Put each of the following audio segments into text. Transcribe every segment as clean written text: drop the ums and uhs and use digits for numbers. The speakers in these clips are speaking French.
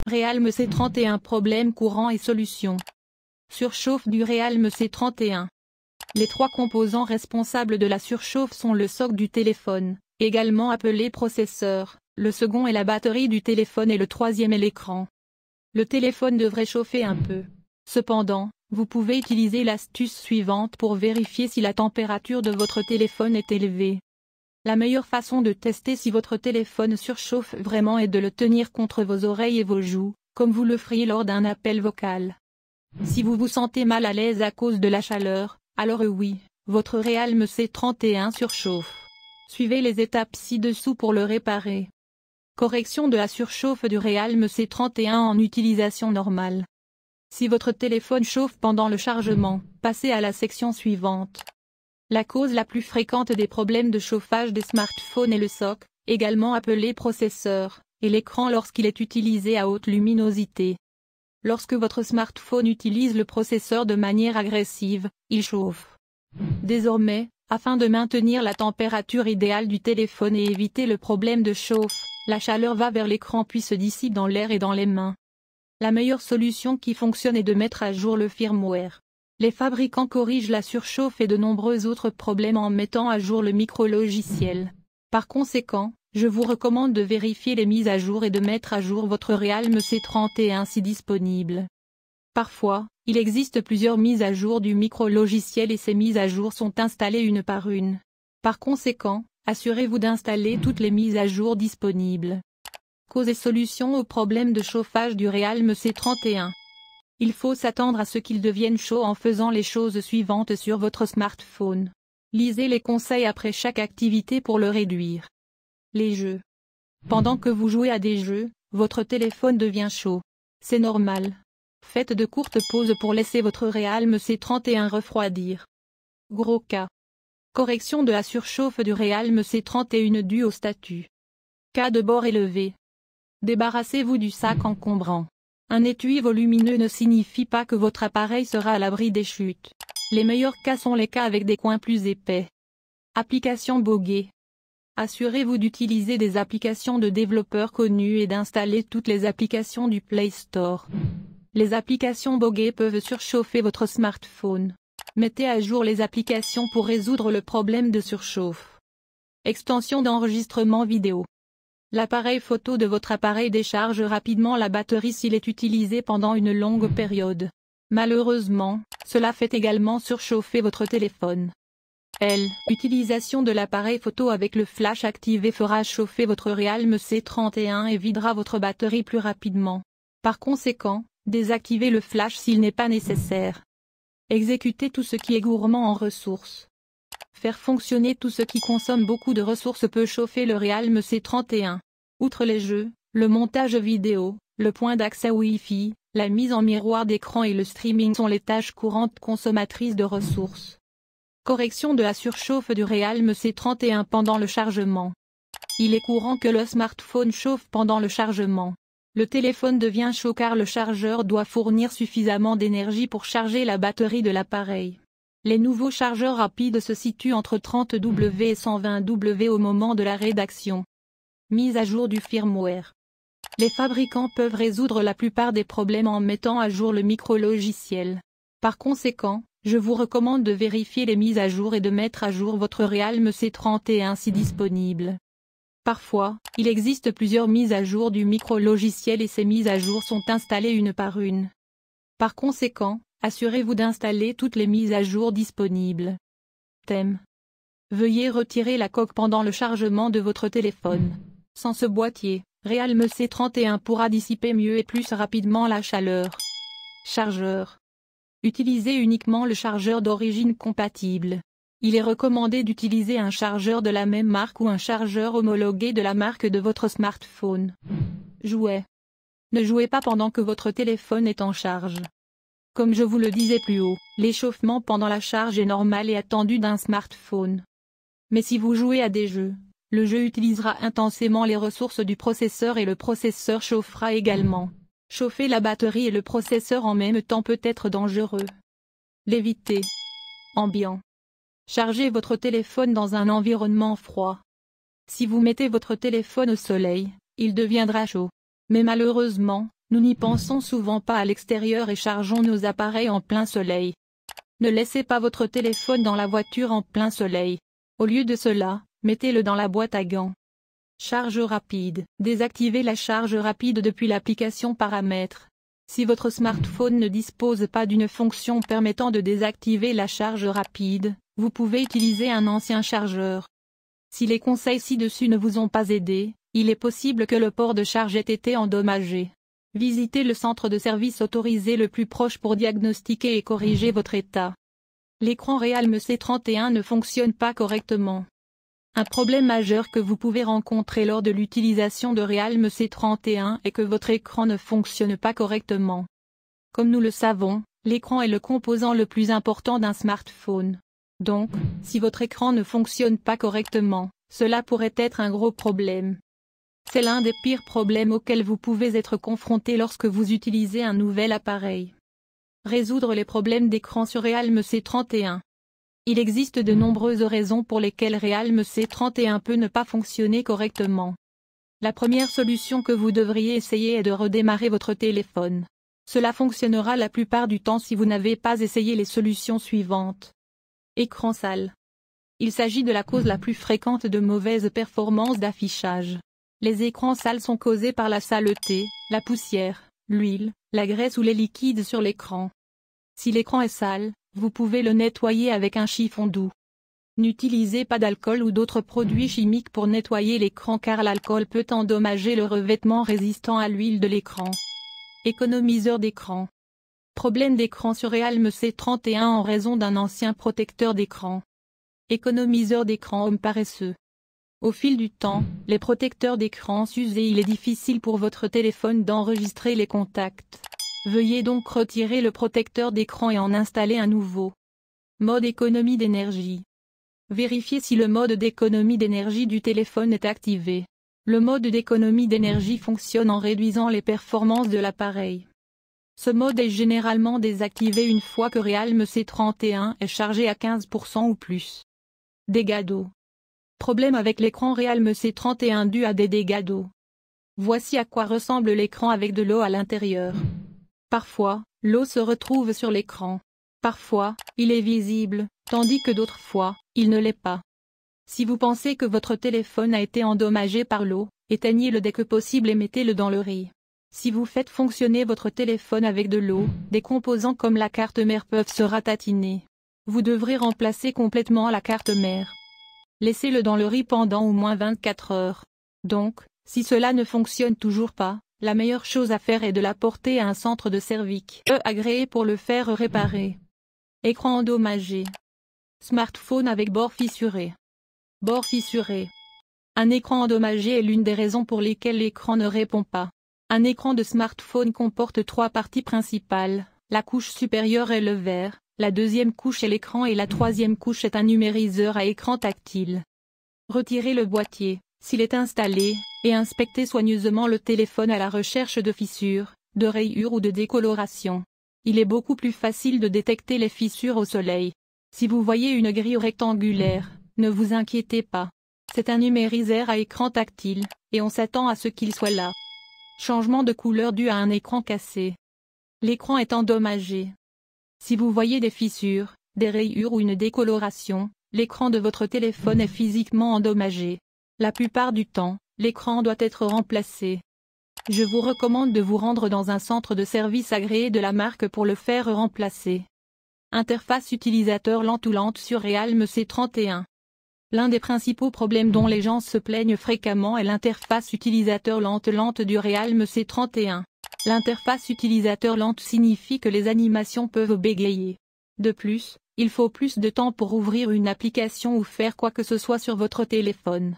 Realme C31 problème courant et solution. Surchauffe du Realme C31. Les trois composants responsables de la surchauffe sont le socle du téléphone, également appelé processeur, le second est la batterie du téléphone et le troisième est l'écran. Le téléphone devrait chauffer un peu. Cependant, vous pouvez utiliser l'astuce suivante pour vérifier si la température de votre téléphone est élevée. La meilleure façon de tester si votre téléphone surchauffe vraiment est de le tenir contre vos oreilles et vos joues, comme vous le feriez lors d'un appel vocal. Si vous vous sentez mal à l'aise à cause de la chaleur, alors oui, votre Realme C31 surchauffe. Suivez les étapes ci-dessous pour le réparer. Correction de la surchauffe du Realme C31 en utilisation normale. Si votre téléphone chauffe pendant le chargement, passez à la section suivante. La cause la plus fréquente des problèmes de chauffage des smartphones est le socle, également appelé processeur, et l'écran lorsqu'il est utilisé à haute luminosité. Lorsque votre smartphone utilise le processeur de manière agressive, il chauffe. Désormais, afin de maintenir la température idéale du téléphone et éviter le problème de chauffe, la chaleur va vers l'écran puis se dissipe dans l'air et dans les mains. La meilleure solution qui fonctionne est de mettre à jour le firmware. Les fabricants corrigent la surchauffe et de nombreux autres problèmes en mettant à jour le micro-logiciel. Par conséquent, je vous recommande de vérifier les mises à jour et de mettre à jour votre Realme C31 si disponible. Parfois, il existe plusieurs mises à jour du micro-logiciel et ces mises à jour sont installées une par une. Par conséquent, assurez-vous d'installer toutes les mises à jour disponibles. Cause et solution au problème de chauffage du Realme C31. Il faut s'attendre à ce qu'il devienne chaud en faisant les choses suivantes sur votre smartphone. Lisez les conseils après chaque activité pour le réduire. Les jeux. Pendant que vous jouez à des jeux, votre téléphone devient chaud. C'est normal. Faites de courtes pauses pour laisser votre Realme C31 refroidir. Gros cas. Correction de la surchauffe du Realme C31 due au statut. Cas de bord élevé. Débarrassez-vous du sac encombrant. Un étui volumineux ne signifie pas que votre appareil sera à l'abri des chutes. Les meilleurs cas sont les cas avec des coins plus épais. Application boguée. Assurez-vous d'utiliser des applications de développeurs connus et d'installer toutes les applications du Play Store. Les applications boguées peuvent surchauffer votre smartphone. Mettez à jour les applications pour résoudre le problème de surchauffe. Extension d'enregistrement vidéo. L'appareil photo de votre appareil décharge rapidement la batterie s'il est utilisé pendant une longue période. Malheureusement, cela fait également surchauffer votre téléphone. L'utilisation de l'appareil photo avec le flash activé fera chauffer votre Realme C31 et videra votre batterie plus rapidement. Par conséquent, désactivez le flash s'il n'est pas nécessaire. Exécutez tout ce qui est gourmand en ressources. Faire fonctionner tout ce qui consomme beaucoup de ressources peut chauffer le Realme C31. Outre les jeux, le montage vidéo, le point d'accès Wi-Fi, la mise en miroir d'écran et le streaming sont les tâches courantes consommatrices de ressources. Correction de la surchauffe du Realme C31 pendant le chargement. Il est courant que le smartphone chauffe pendant le chargement. Le téléphone devient chaud car le chargeur doit fournir suffisamment d'énergie pour charger la batterie de l'appareil. Les nouveaux chargeurs rapides se situent entre 30W et 120W au moment de la rédaction. Mise à jour du firmware. Les fabricants peuvent résoudre la plupart des problèmes en mettant à jour le micro-logiciel. Par conséquent, je vous recommande de vérifier les mises à jour et de mettre à jour votre Realme C31 si disponible. Parfois, il existe plusieurs mises à jour du micro-logiciel et ces mises à jour sont installées une par une. Par conséquent, assurez-vous d'installer toutes les mises à jour disponibles. Thème. Veuillez retirer la coque pendant le chargement de votre téléphone. Sans ce boîtier, Realme C31 pourra dissiper mieux et plus rapidement la chaleur. Chargeur. Utilisez uniquement le chargeur d'origine compatible. Il est recommandé d'utiliser un chargeur de la même marque ou un chargeur homologué de la marque de votre smartphone. Jouet. Ne jouez pas pendant que votre téléphone est en charge. Comme je vous le disais plus haut, l'échauffement pendant la charge est normal et attendu d'un smartphone. Mais si vous jouez à des jeux, le jeu utilisera intensément les ressources du processeur et le processeur chauffera également. Chauffer la batterie et le processeur en même temps peut être dangereux. L'éviter. Ambiant. Chargez votre téléphone dans un environnement froid. Si vous mettez votre téléphone au soleil, il deviendra chaud. Mais malheureusement, Nous n'y pensons souvent pas à l'extérieur et chargeons nos appareils en plein soleil. Ne laissez pas votre téléphone dans la voiture en plein soleil. Au lieu de cela, mettez-le dans la boîte à gants. Charge rapide. Désactivez la charge rapide depuis l'application Paramètres. Si votre smartphone ne dispose pas d'une fonction permettant de désactiver la charge rapide, vous pouvez utiliser un ancien chargeur. Si les conseils ci-dessus ne vous ont pas aidé, il est possible que le port de charge ait été endommagé. Visitez le centre de service autorisé le plus proche pour diagnostiquer et corriger votre état. L'écran Realme C31 ne fonctionne pas correctement. Un problème majeur que vous pouvez rencontrer lors de l'utilisation de Realme C31 est que votre écran ne fonctionne pas correctement. Comme nous le savons, l'écran est le composant le plus important d'un smartphone. Donc, si votre écran ne fonctionne pas correctement, cela pourrait être un gros problème. C'est l'un des pires problèmes auxquels vous pouvez être confronté lorsque vous utilisez un nouvel appareil. Résoudre les problèmes d'écran sur Realme C31. Il existe de nombreuses raisons pour lesquelles Realme C31 peut ne pas fonctionner correctement. La première solution que vous devriez essayer est de redémarrer votre téléphone. Cela fonctionnera la plupart du temps si vous n'avez pas essayé les solutions suivantes. Écran sale. Il s'agit de la cause la plus fréquente de mauvaise performance d'affichage. Les écrans sales sont causés par la saleté, la poussière, l'huile, la graisse ou les liquides sur l'écran. Si l'écran est sale, vous pouvez le nettoyer avec un chiffon doux. N'utilisez pas d'alcool ou d'autres produits chimiques pour nettoyer l'écran car l'alcool peut endommager le revêtement résistant à l'huile de l'écran. Économiseur d'écran. Problème d'écran sur Realme C31 en raison d'un ancien protecteur d'écran. Économiseur d'écran homme paresseux. Au fil du temps, les protecteurs d'écran s'usent et il est difficile pour votre téléphone d'enregistrer les contacts. Veuillez donc retirer le protecteur d'écran et en installer un nouveau. Mode économie d'énergie. Vérifiez si le mode d'économie d'énergie du téléphone est activé. Le mode d'économie d'énergie fonctionne en réduisant les performances de l'appareil. Ce mode est généralement désactivé une fois que Realme C31 est chargé à 15% ou plus. Dégâts d'eau. Problème avec l'écran Realme C31 dû à des dégâts d'eau. Voici à quoi ressemble l'écran avec de l'eau à l'intérieur. Parfois, l'eau se retrouve sur l'écran. Parfois, il est visible, tandis que d'autres fois, il ne l'est pas. Si vous pensez que votre téléphone a été endommagé par l'eau, éteignez-le dès que possible et mettez-le dans le riz. Si vous faites fonctionner votre téléphone avec de l'eau, des composants comme la carte mère peuvent se ratatiner. Vous devrez remplacer complètement la carte mère. Laissez-le dans le riz pendant au moins 24 heures. Donc, si cela ne fonctionne toujours pas, la meilleure chose à faire est de l'apporter à un centre de service agréé pour le faire réparer. Écran endommagé. Smartphone avec bord fissuré. Bord fissuré. Un écran endommagé est l'une des raisons pour lesquelles l'écran ne répond pas. Un écran de smartphone comporte trois parties principales. La couche supérieure est le verre, la deuxième couche est l'écran et la troisième couche est un numériseur à écran tactile. Retirez le boîtier, s'il est installé, et inspectez soigneusement le téléphone à la recherche de fissures, de rayures ou de décoloration. Il est beaucoup plus facile de détecter les fissures au soleil. Si vous voyez une grille rectangulaire, ne vous inquiétez pas. C'est un numériseur à écran tactile, et on s'attend à ce qu'il soit là. Changement de couleur dû à un écran cassé. L'écran est endommagé. Si vous voyez des fissures, des rayures ou une décoloration, l'écran de votre téléphone est physiquement endommagé. La plupart du temps, l'écran doit être remplacé. Je vous recommande de vous rendre dans un centre de service agréé de la marque pour le faire remplacer. Interface utilisateur lente ou lente sur Realme C31. L'un des principaux problèmes dont les gens se plaignent fréquemment est l'interface utilisateur lente du Realme C31. L'interface utilisateur lente signifie que les animations peuvent bégayer. De plus, il faut plus de temps pour ouvrir une application ou faire quoi que ce soit sur votre téléphone.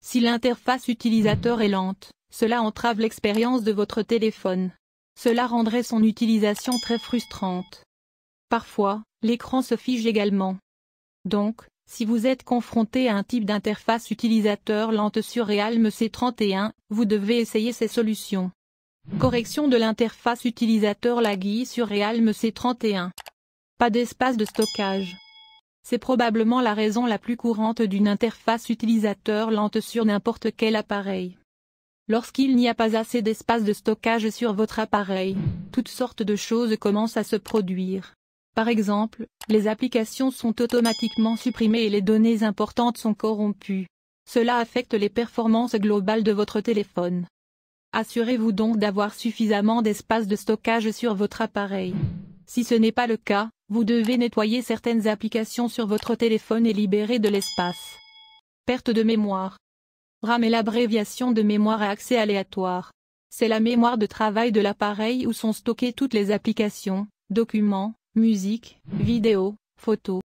Si l'interface utilisateur est lente, cela entrave l'expérience de votre téléphone. Cela rendrait son utilisation très frustrante. Parfois, l'écran se fige également. Donc, si vous êtes confronté à un type d'interface utilisateur lente sur Realme C31, vous devez essayer ces solutions. Correction de l'interface utilisateur laggy sur Realme C31. Pas d'espace de stockage. C'est probablement la raison la plus courante d'une interface utilisateur lente sur n'importe quel appareil. Lorsqu'il n'y a pas assez d'espace de stockage sur votre appareil, toutes sortes de choses commencent à se produire. Par exemple, les applications sont automatiquement supprimées et les données importantes sont corrompues. Cela affecte les performances globales de votre téléphone. Assurez-vous donc d'avoir suffisamment d'espace de stockage sur votre appareil. Si ce n'est pas le cas, vous devez nettoyer certaines applications sur votre téléphone et libérer de l'espace. Perte de mémoire. RAM est l'abréviation de mémoire à accès aléatoire. C'est la mémoire de travail de l'appareil où sont stockées toutes les applications, documents, musique, vidéos, photos.